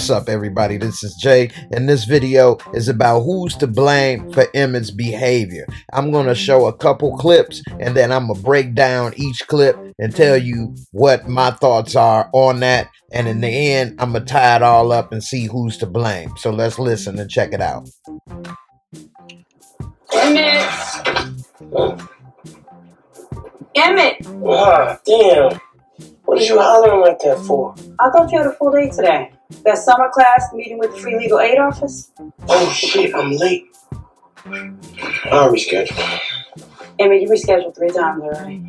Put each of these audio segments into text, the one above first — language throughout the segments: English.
What's up, everybody? This is Jay, and this video is about who's to blame for Emmitt's behavior. I'm going to show a couple clips, and then I'm going to break down each clip and tell you what my thoughts are on that. And in the end, I'm going to tie it all up and see who's to blame. So let's listen and check it out. Emmitt! Emmitt! Ah, damn. What are you hollering like that for? I thought you had a full day today. That summer class meeting with the Free Legal Aid Office? Oh shit, I'm late. I'll reschedule. Emmitt, you rescheduled 3 times already.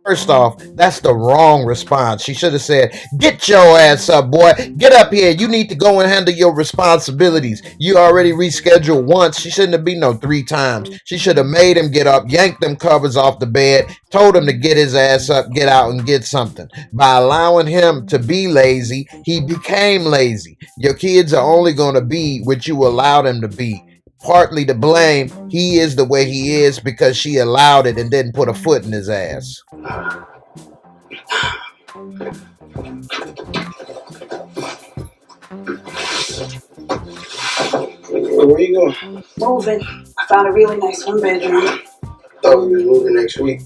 First off, that's the wrong response. She should have said, "Get your ass up, boy. Get up here. You need to go and handle your responsibilities. You already rescheduled once." She shouldn't have been no 3 times. She should have made him get up, yanked them covers off the bed, told him to get his ass up, get out and get something. By allowing him to be lazy, he became lazy. Your kids are only going to be what you allow them to be. Partly to blame, he is the way he is because she allowed it and didn't put a foot in his ass. Where you going? Moving. I found a really nice 1-bedroom. Thought we was moving next week.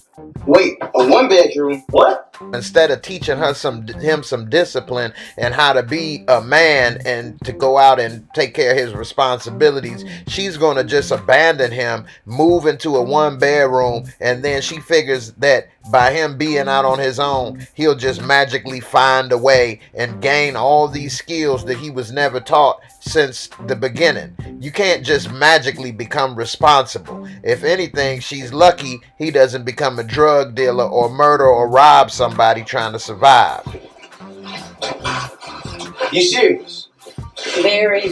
Wait, a 1-bedroom? What? Instead of teaching him some discipline and how to be a man and to go out and take care of his responsibilities, she's going to just abandon him, move into a 1-bedroom, and then she figures that by him being out on his own, he'll just magically find a way and gain all these skills that he was never taught since the beginning. You can't just magically become responsible. If anything, she's lucky he doesn't become a drug dealer or murder or rob somebody trying to survive. You serious? Very.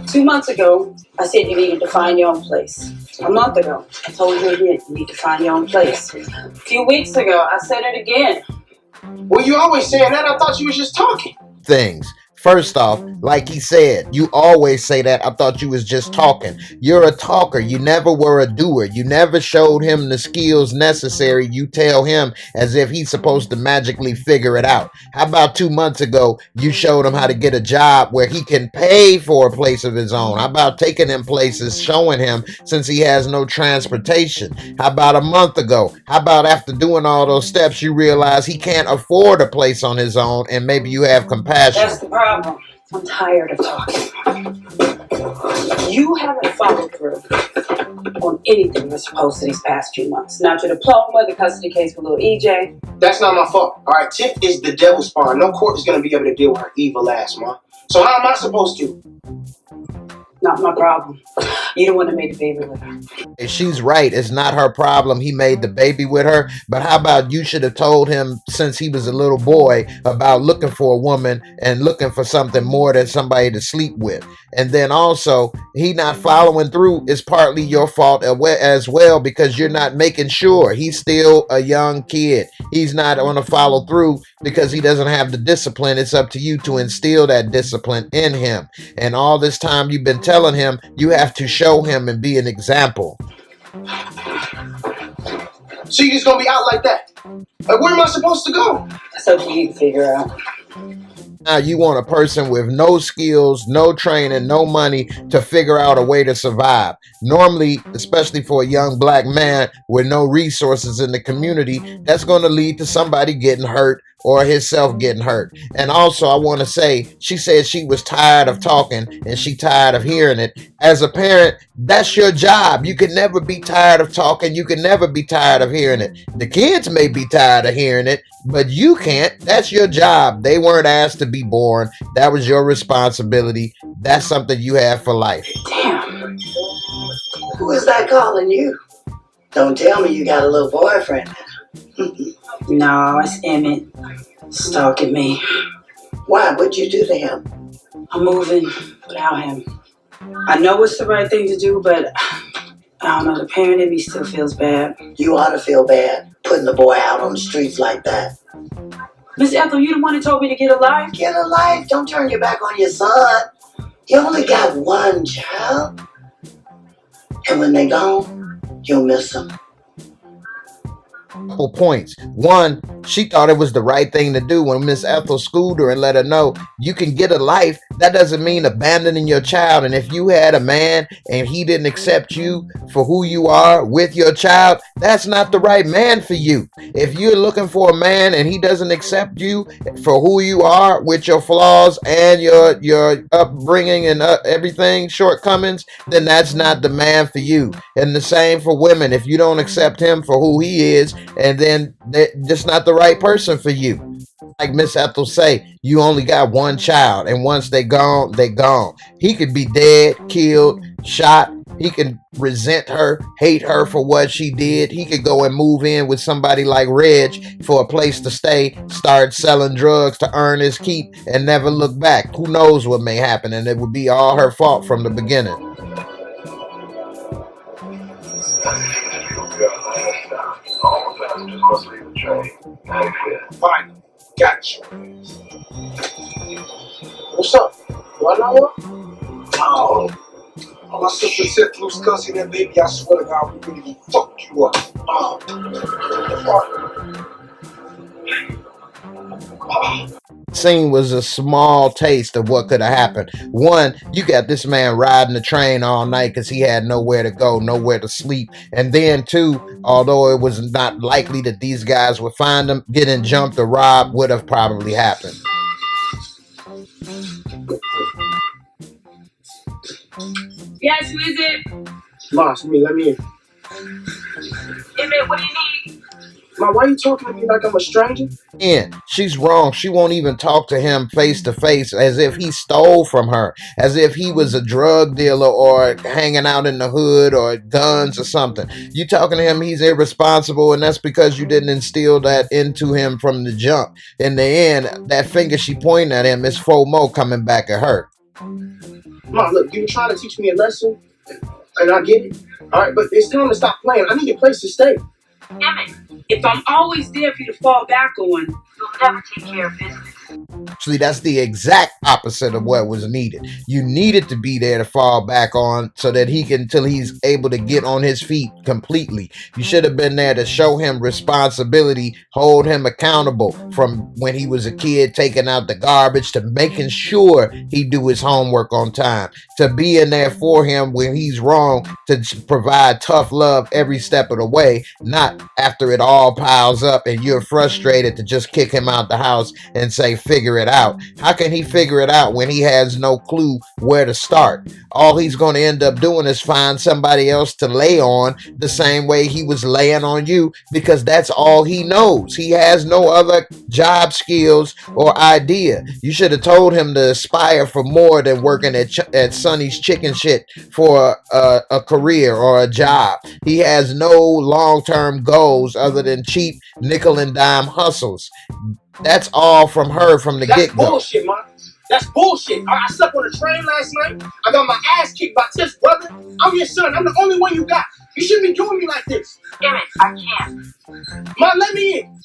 2 months ago, I said you needed to find your own place. A month ago, I told you again, you need to find your own place. A few weeks ago, I said it again. Well, you always saying that. I thought you was just talking. Things. First off, like he said, you always say that. I thought you was just talking. You're a talker. You never were a doer. You never showed him the skills necessary. You tell him as if he's supposed to magically figure it out. How about 2 months ago, you showed him how to get a job where he can pay for a place of his own? How about taking him places, showing him since he has no transportation? How about a month ago? How about after doing all those steps, you realize he can't afford a place on his own and maybe you have compassion? That's the problem. I'm tired of talking. You haven't followed through on anything you're supposed to these past few months. Not your diploma, the custody case with little EJ. That's not my fault. All right, Tiff is the devil's spawn. No court is going to be able to deal with her evil ass, ma. So how am I supposed to? Not my problem. You the one that made the baby with her. She's right. It's not her problem he made the baby with her. But how about you should have told him since he was a little boy about looking for a woman and looking for something more than somebody to sleep with. And then also, he not following through is partly your fault as well because you're not making sure. He's still a young kid. He's not going to follow through because he doesn't have the discipline. It's up to you to instill that discipline in him. And all this time you've been telling him you have to show him and be an example. So you just gonna be out like that? Like, where am I supposed to go? That's up to you to figure out. Now you want a person with no skills, no training, no money to figure out a way to survive. Normally, especially for a young black man with no resources in the community, that's going to lead to somebody getting hurt or himself getting hurt. And also, I want to say, she said she was tired of talking and she tired of hearing it. As a parent, that's your job. You can never be tired of talking. You can never be tired of hearing it. The kids may be tired of hearing it, but you can't. That's your job. They weren't asked to be born. That was your responsibility. That's something you have for life. Damn. Who is that calling you? Don't tell me you got a little boyfriend. No, it's Emmitt stalking me. Why? What'd you do to him? I'm moving without him. I know it's the right thing to do, but I don't know, the parent in me still feels bad. You ought to feel bad putting the boy out on the streets like that. Miss Ethel, you the one that told me to get a life? Get a life. Don't turn your back on your son. You only got one child. And when they gone, you'll miss them. Couple points. One, she thought it was the right thing to do when Miss Ethel schooled her and let her know you can get a life. That doesn't mean abandoning your child. And if you had a man and he didn't accept you for who you are with your child, that's not the right man for you. If you're looking for a man and he doesn't accept you for who you are with your flaws and your upbringing and everything shortcomings, then that's not the man for you. And the same for women. If you don't accept him for who he is, and then they're just not the right person for you. Like Miss Ethel say, you only got one child, and once they gone, they gone. He could be dead, killed, shot. He can resent her, hate her for what she did. He could go and move in with somebody like Reg for a place to stay, start selling drugs to earn his keep, and never look back. Who knows what may happen, and it would be all her fault from the beginning. Fine. Gotcha. What's up? What now? Oh, my sister said loose cussing that baby. I swear to God, we really gonna fuck you up. Scene was a small taste of what could have happened. One, you got this man riding the train all night because he had nowhere to go, nowhere to sleep. And then two, although it was not likely that these guys would find him, getting jumped or robbed would have probably happened. Yes, who is it? Ma, it's me. Let me in. Emmitt, what do you need? Ma, why are you talking to me like I'm a stranger? And she's wrong. She won't even talk to him face to face as if he stole from her, as if he was a drug dealer or hanging out in the hood or guns or something. You talking to him, he's irresponsible, and that's because you didn't instill that into him from the jump. In the end, that finger she pointing at him is FOMO coming back at her. Ma, look, you were trying to teach me a lesson, and I get it. All right, but it's time to stop playing. I need a place to stay. Emmitt, if I'm always there for you to fall back on, you'll never take care of business. Actually, that's the exact opposite of what was needed. You needed to be there to fall back on so that he can, till he's able to get on his feet completely. You should have been there to show him responsibility, hold him accountable from when he was a kid, taking out the garbage to making sure he do his homework on time, to being there for him when he's wrong, to provide tough love every step of the way, not after it all piles up and you're frustrated to just kick him out the house and say, figure it out. How can he figure it out when he has no clue where to start? All he's going to end up doing is find somebody else to lay on the same way he was laying on you, because that's all he knows. He has no other job skills or idea. You should have told him to aspire for more than working at Sonny's Chicken Shit for a career or a job. He has no long-term goals other than cheap nickel and dime hustles. That's all from her from the That's get-go. bullshit, ma. That's bullshit. I slept on a train last night. I got my ass kicked by Tiff's brother. I'm your son. I'm the only one you got. You shouldn't be doing me like this. Emmitt, I can't. Ma, let me in.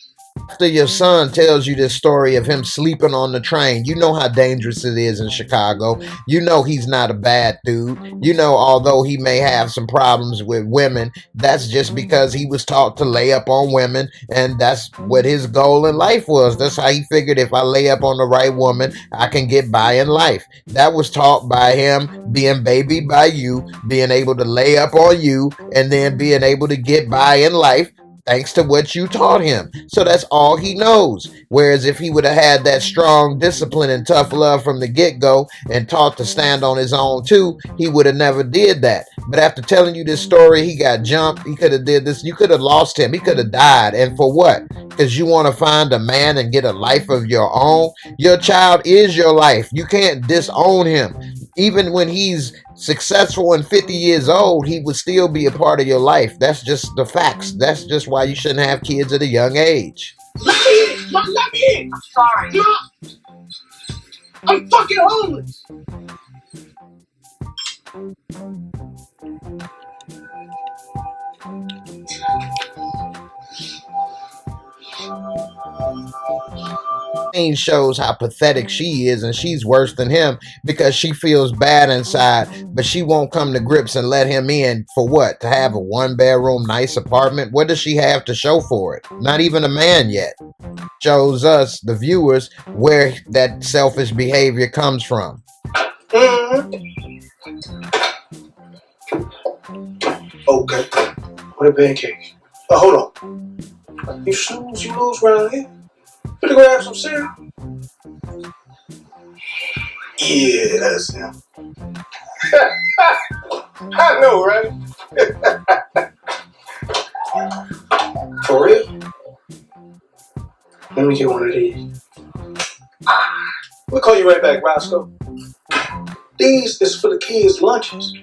After your son tells you this story of him sleeping on the train, you know how dangerous it is in Chicago. You know he's not a bad dude. You know, although he may have some problems with women, that's just because he was taught to lay up on women, and that's what his goal in life was. That's how he figured, if I lay up on the right woman, I can get by in life. That was taught by him being babied by you, being able to lay up on you, and then being able to get by in life thanks to what you taught him. So that's all he knows. Whereas if he would have had that strong discipline and tough love from the get-go and taught to stand on his own too, he would have never did that. But after telling you this story, he got jumped. He could have did this. You could have lost him. He could have died. And for what? Because you want to find a man and get a life of your own? Your child is your life. You can't disown him. Even when he's successful and 50 years old, he would still be a part of your life. That's just the facts. That's just why you shouldn't have kids at a young age. Let me in. Ma, let me in. I'm sorry. Ma, I'm fucking homeless. scene shows how pathetic she is, and she's worse than him because she feels bad inside, but she won't come to grips and let him in for what? To have a 1-bedroom nice apartment? What does she have to show for it? Not even a man yet. Shows us, the viewers, where that selfish behavior comes from. Okay. What a pancake. But hold on. You snooze, you lose round here. Better grab some cereal. Yeah, that's him. I know, right? For real? Let me get one of these. We'll call you right back, Roscoe. These is for the kids' lunches.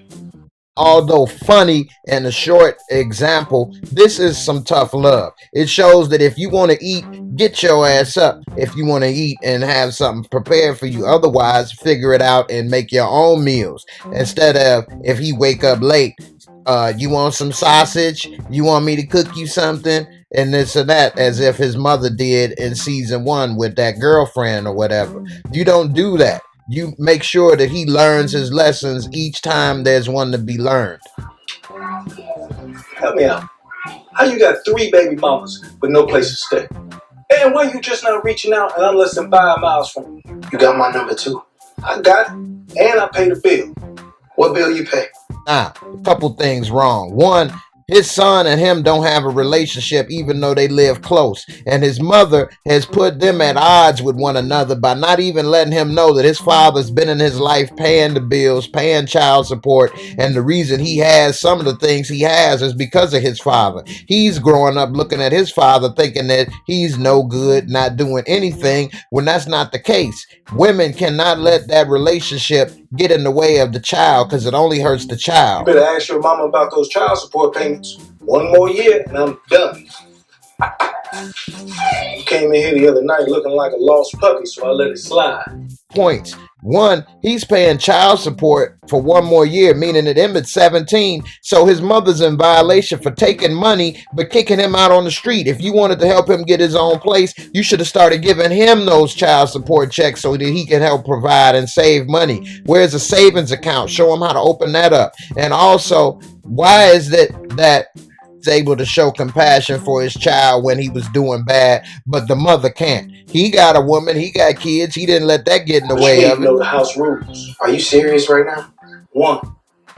Although funny and a short example, this is some tough love. It shows that if you want to eat, get your ass up. If you want to eat and have something prepared for you, otherwise figure it out and make your own meals. Instead of, if he wake up late, you want some sausage? You want me to cook you something? And this and that, as if his mother did in season 1 with that girlfriend or whatever. You don't do that. You make sure that he learns his lessons each time there's one to be learned. Help me out. How you got 3 baby mamas with no place to stay? And why you just not reaching out and I'm less than 5 miles from you? You got my number too. I got it. And I pay the bill. What bill you pay? Now, a couple things wrong. One, his son and him don't have a relationship even though they live close. And his mother has put them at odds with one another by not even letting him know that his father's been in his life paying the bills, paying child support. And the reason he has some of the things he has is because of his father. He's growing up looking at his father thinking that he's no good, not doing anything, when that's not the case. Women cannot let that relationship get in the way of the child because it only hurts the child. You better ask your mama about those child support payments. 1 more year and I'm done. You came in here the other night looking like a lost puppy, so I let it slide. Points. 1, he's paying child support for 1 more year, meaning that Emmitt's 17, so his mother's in violation for taking money but kicking him out on the street. If you wanted to help him get his own place, you should have started giving him those child support checks so that he can help provide and save money. Where's a savings account? Show him how to open that up. And also, why is that he's able to show compassion for his child when he was doing bad, but the mother can't? He got a woman, he got kids, he didn't let that get in the way of it. You know the house rules. Are you serious right now? 1,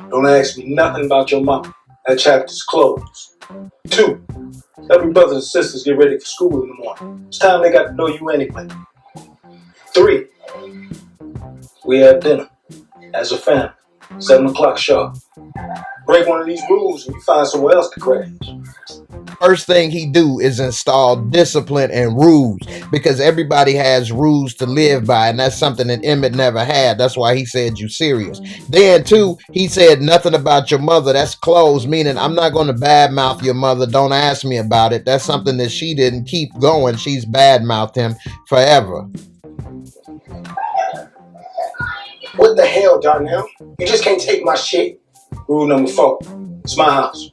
don't ask me nothing about your mama. That chapter's closed. 2, help your brothers and sisters get ready for school in the morning. It's time they got to know you anyway. 3, we have dinner as a family, 7 o'clock sharp. Break one of these rules and you find somewhere else to crash. First thing he do is install discipline and rules, because everybody has rules to live by, and that's something that Emmitt never had. That's why he said, you serious. Then 2, he said nothing about your mother. That's closed, meaning I'm not going to badmouth your mother. Don't ask me about it. That's something that she didn't keep going. She's badmouthed him forever. What the hell, Darnell? You just can't take my shit. Rule number 4. It's my house.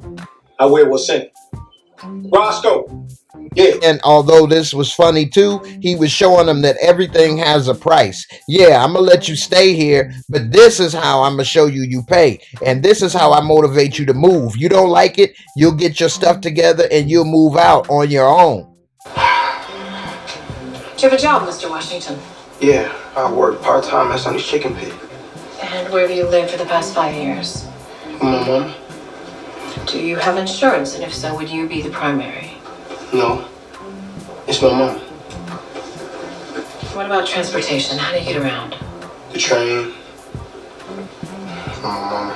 I wear what's in it. Roscoe. Yeah. And although this was funny too, he was showing them that everything has a price. Yeah, I'm going to let you stay here, but this is how I'm going to show you you pay. And this is how I motivate you to move. You don't like it, you'll get your stuff together and you'll move out on your own. Do you have a job, Mr. Washington? Yeah, I work part-time at Sonny's Chicken Pig. And where have you lived for the past 5 years? My mom? Do you have insurance? And if so, would you be the primary? No. It's my mom. What about transportation? How do you get around? The train. My mom.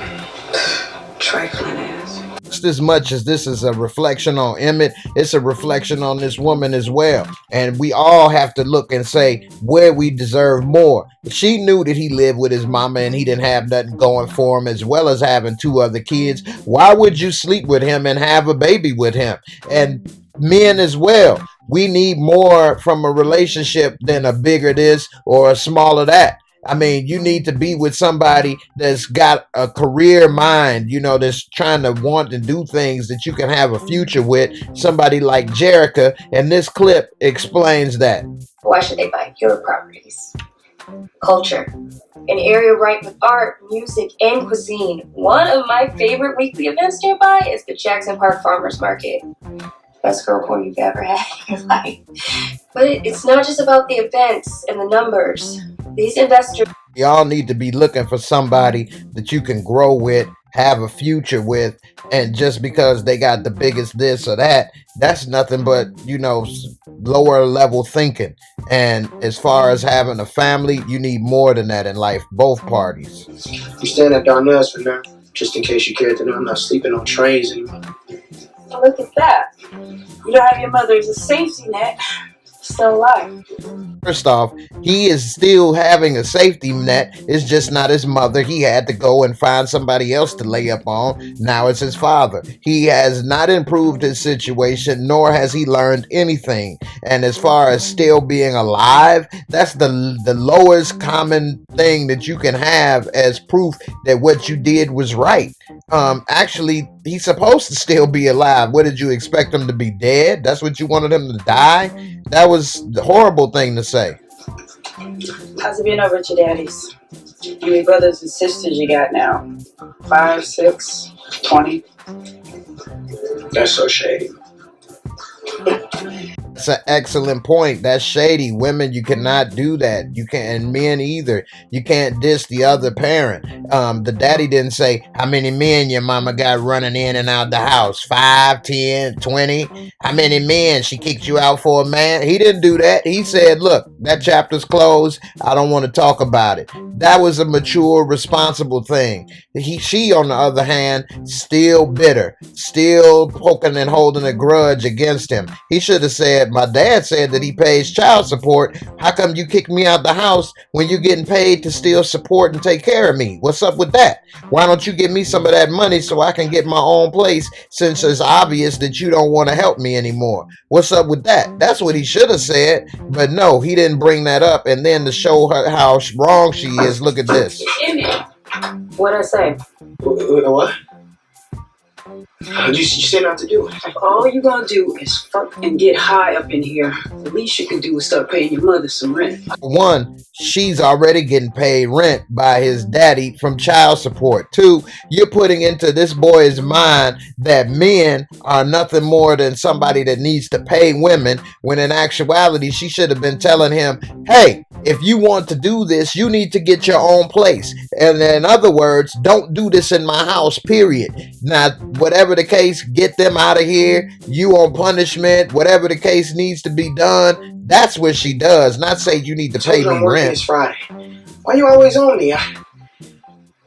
Trifling ass. Just as much as this is a reflection on Emmitt, it's a reflection on this woman as well. And we all have to look and say where we deserve more. She knew that he lived with his mama and he didn't have nothing going for him, as well as having 2 other kids. Why would you sleep with him and have a baby with him? And men as well. We need more from a relationship than a bigger this or a smaller that. I mean, you need to be with somebody that's got a career mind, that's trying to want to do things that you can have a future with. Somebody like Jerica, and this clip explains that. Why should they buy your properties? Culture. An area ripe with art, music, and cuisine. One of my favorite weekly events nearby is the Jackson Park Farmers Market. Best girl corn you've ever had in your life. But it's not just about the events and the numbers. These investors... Y'all need to be looking for somebody that you can grow with, have a future with, and just because they got the biggest this or that, that's nothing but, lower level thinking. And as far as having a family, you need more than that in life, both parties. You staying at Darnell's for now, just in case you care to know I'm not sleeping on trains anymore. Look at that. You don't have your mother as a safety net. Still alive. First off, he is still having a safety net. It's just not his mother. He had to go and find somebody else to lay up on. Now it's his father. He has not improved his situation, nor has he learned anything. And as far as still being alive, that's the lowest common thing that you can have as proof that what you did was right. Actually, he's supposed to still be alive. What did you expect him to be dead? That's what you wanted him to die? That was the horrible thing to say. How's it been over at your daddy's? How many brothers and sisters you got now? 5, 6, 20? That's so shady. That's an excellent point. That's shady. Women, you cannot do that. You can't, and men either. You can't diss the other parent. The daddy didn't say how many men your mama got running in and out the house. 5, 10, 20. How many men she kicked you out for a man? He didn't do that. He said, look, that chapter's closed. I don't want to talk about it. That was a mature, responsible thing. She, on the other hand, still bitter, still poking and holding a grudge against him. He should have said, my dad said that he pays child support. How come you kick me out the house when you're getting paid to still support and take care of me? What's up with that? Why don't you give me some of that money so I can get my own place, since it's obvious that you don't want to help me anymore? What's up with that? That's what he should have said. But no, he didn't bring that up. And then to show her how wrong she is, look at this. Emmitt, what'd I say? What? You said not to do it. If all you gonna do is fuck and get high up in here, the least you can do is start paying your mother some rent. One, she's already getting paid rent by his daddy from child support. Two, you're putting into this boy's mind that men are nothing more than somebody that needs to pay women, when in actuality, she should have been telling him, hey, if you want to do this, you need to get your own place. And in other words, don't do this in my house, period. Now, whatever the case, get them out of here. You on punishment, whatever the case needs to be done. That's what she does. Not say you need to pay me rent. It's Friday. Why you always on me?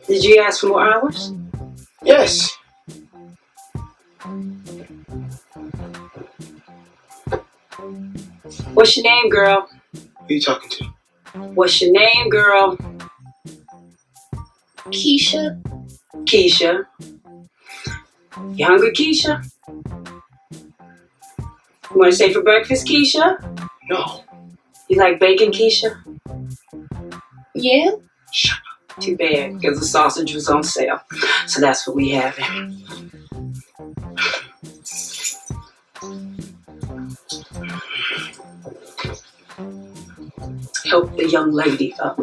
Did you ask for more hours? Yes. What's your name, girl? Who you talking to? What's your name, girl? Keisha? Keisha. You hungry, Keisha? You want to stay for breakfast, Keisha? No. You like bacon, Keisha? Yeah? Shut up. Too bad, because the sausage was on sale. So that's what we having. Help the young lady up.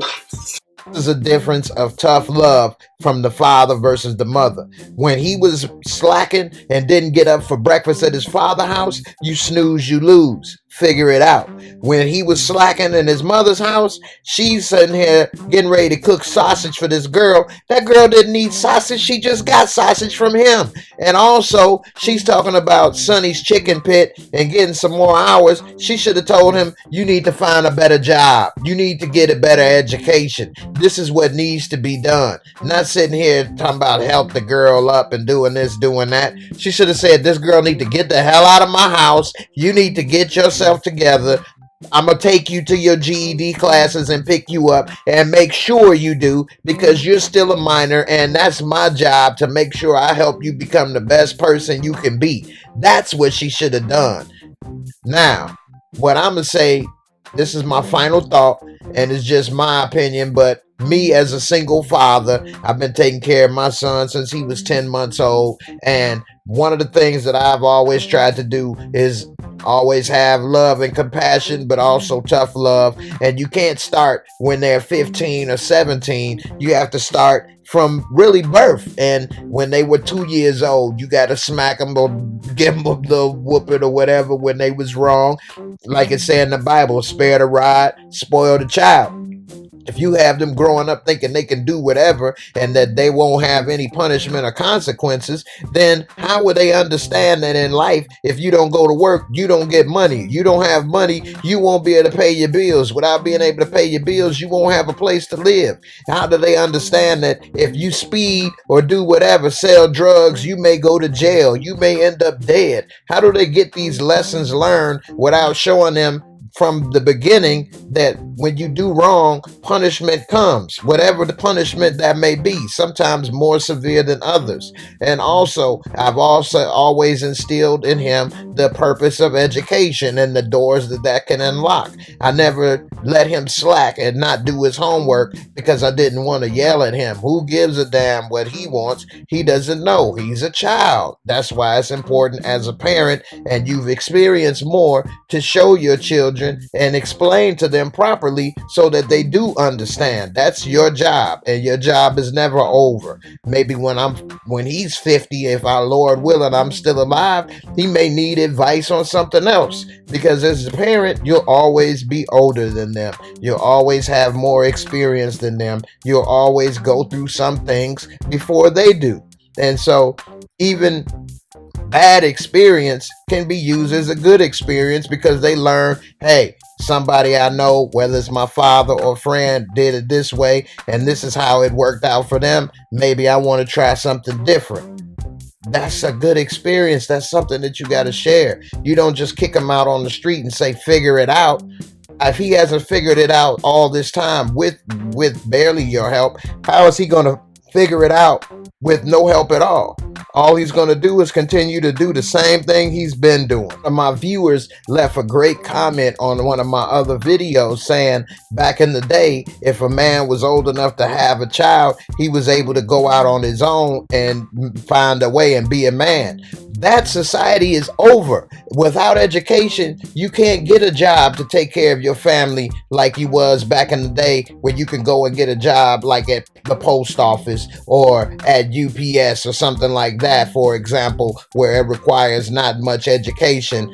This is a difference of tough love from the father versus the mother. When he was slacking and didn't get up for breakfast at his father's house, you snooze, you lose. Figure it out. When he was slacking in his mother's house, she's sitting here getting ready to cook sausage for this girl. That girl didn't need sausage. She just got sausage from him. And also, she's talking about Sonny's chicken pit and getting some more hours. She should have told him, you need to find a better job. You need to get a better education. This is what needs to be done. Not sitting here talking about help the girl up and doing this, doing that. She should have said, this girl need to get the hell out of my house. You need to get yourself together. I'm going to take you to your GED classes and pick you up and make sure you do, because you're still a minor and that's my job to make sure I help you become the best person you can be. That's what she should have done. Now, what I'm going to say, this is my final thought and it's just my opinion, but Me as a single father, I've been taking care of my son since he was 10 months old. And one of the things that I've always tried to do is always have love and compassion, but also tough love. And you can't start when they're 15 or 17. You have to start from really birth. And when they were 2 years old, you got to smack them or give them the whooping or whatever when they was wrong. Like it said in the Bible, spare the rod, spoil the child. If you have them growing up thinking they can do whatever and that they won't have any punishment or consequences, then how would they understand that in life, if you don't go to work, you don't get money? You don't have money, you won't be able to pay your bills. Without being able to pay your bills, you won't have a place to live. How do they understand that if you speed or do whatever, sell drugs, you may go to jail, you may end up dead? How do they get these lessons learned without showing them from the beginning that when you do wrong, punishment comes, whatever the punishment that may be, sometimes more severe than others? And also, I've also always instilled in him the purpose of education and the doors that can unlock. I never let him slack and not do his homework because I didn't want to yell at him. Who gives a damn what he wants? He doesn't know. He's a child. That's why it's important as a parent, and you've experienced more, to show your children and explain to them properly so that they do understand. That's your job, and your job is never over. Maybe when he's 50, if our Lord willing, I'm still alive, he may need advice on something else, because as a parent, you'll always be older than them. You'll always have more experience than them. You'll always go through some things before they do. And so even bad experience can be used as a good experience, because they learn, hey, somebody I know, whether it's my father or friend, did it this way, and this is how it worked out for them. Maybe I want to try something different. That's a good experience. That's something that you got to share. You don't just kick them out on the street and say, figure it out. If he hasn't figured it out all this time with barely your help, how is he going to figure it out with no help at all? All he's going to do is continue to do the same thing he's been doing. One of my viewers left a great comment on one of my other videos saying back in the day, if a man was old enough to have a child, he was able to go out on his own and find a way and be a man. That society is over. Without education, you can't get a job to take care of your family like you was back in the day, where you can go and get a job like at the post office or at UPS or something like that, for example, where it requires not much education,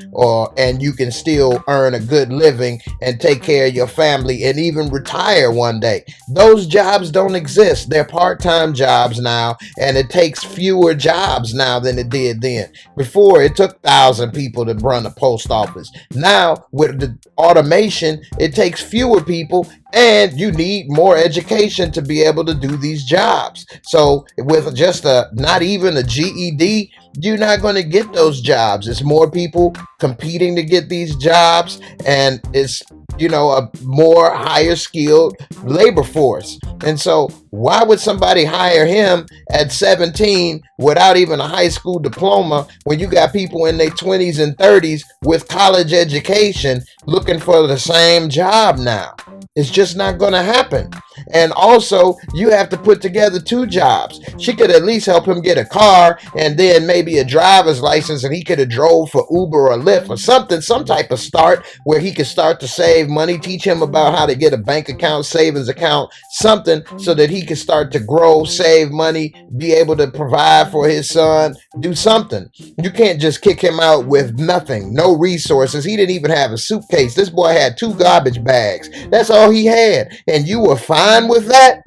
and you can still earn a good living and take care of your family and even retire one day. Those jobs don't exist. They're part-time jobs now, and it takes fewer jobs now than it did then. Before, it took 1,000 people to run a post office. Now, with the automation, it takes fewer people, and you need more education to be able to do these jobs. So with just not even a GED, you're not going to get those jobs. It's more people competing to get these jobs, and it's a more higher skilled labor force. And so why would somebody hire him at 17 without even a high school diploma, when you got people in their 20s and 30s with college education looking for the same job now? It's just not going to happen. And also, you have to put together 2 jobs. She could at least help him get a car and then maybe a driver's license, and he could have drove for Uber or Lyft or something, some type of start where he could start to save money, teach him about how to get a bank account, savings account, something so that he could start to grow, save money, be able to provide for his son, do something. You can't just kick him out with nothing, no resources. He didn't even have a suitcase. This boy had 2 garbage bags. That's all he had. And you were fine with that?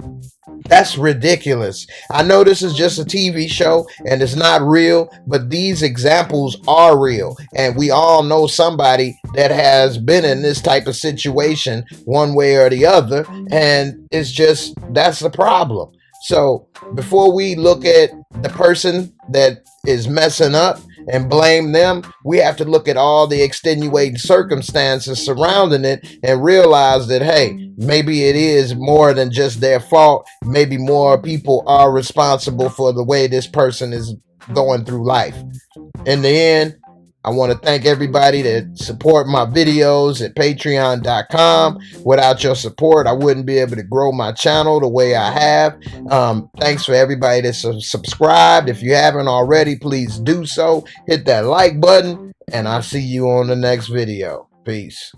That's ridiculous. I know this is just a TV show and it's not real, but these examples are real. And we all know somebody that has been in this type of situation one way or the other. And it's just, that's the problem. So before we look at the person that is messing up and blame them, we have to look at all the extenuating circumstances surrounding it and realize that, hey, maybe it is more than just their fault. Maybe more people are responsible for the way this person is going through life. In the end, I want to thank everybody that support my videos at patreon.com. Without your support, I wouldn't be able to grow my channel the way I have. Thanks for everybody that's subscribed. If you haven't already, please do so. Hit that like button, and I'll see you on the next video. Peace.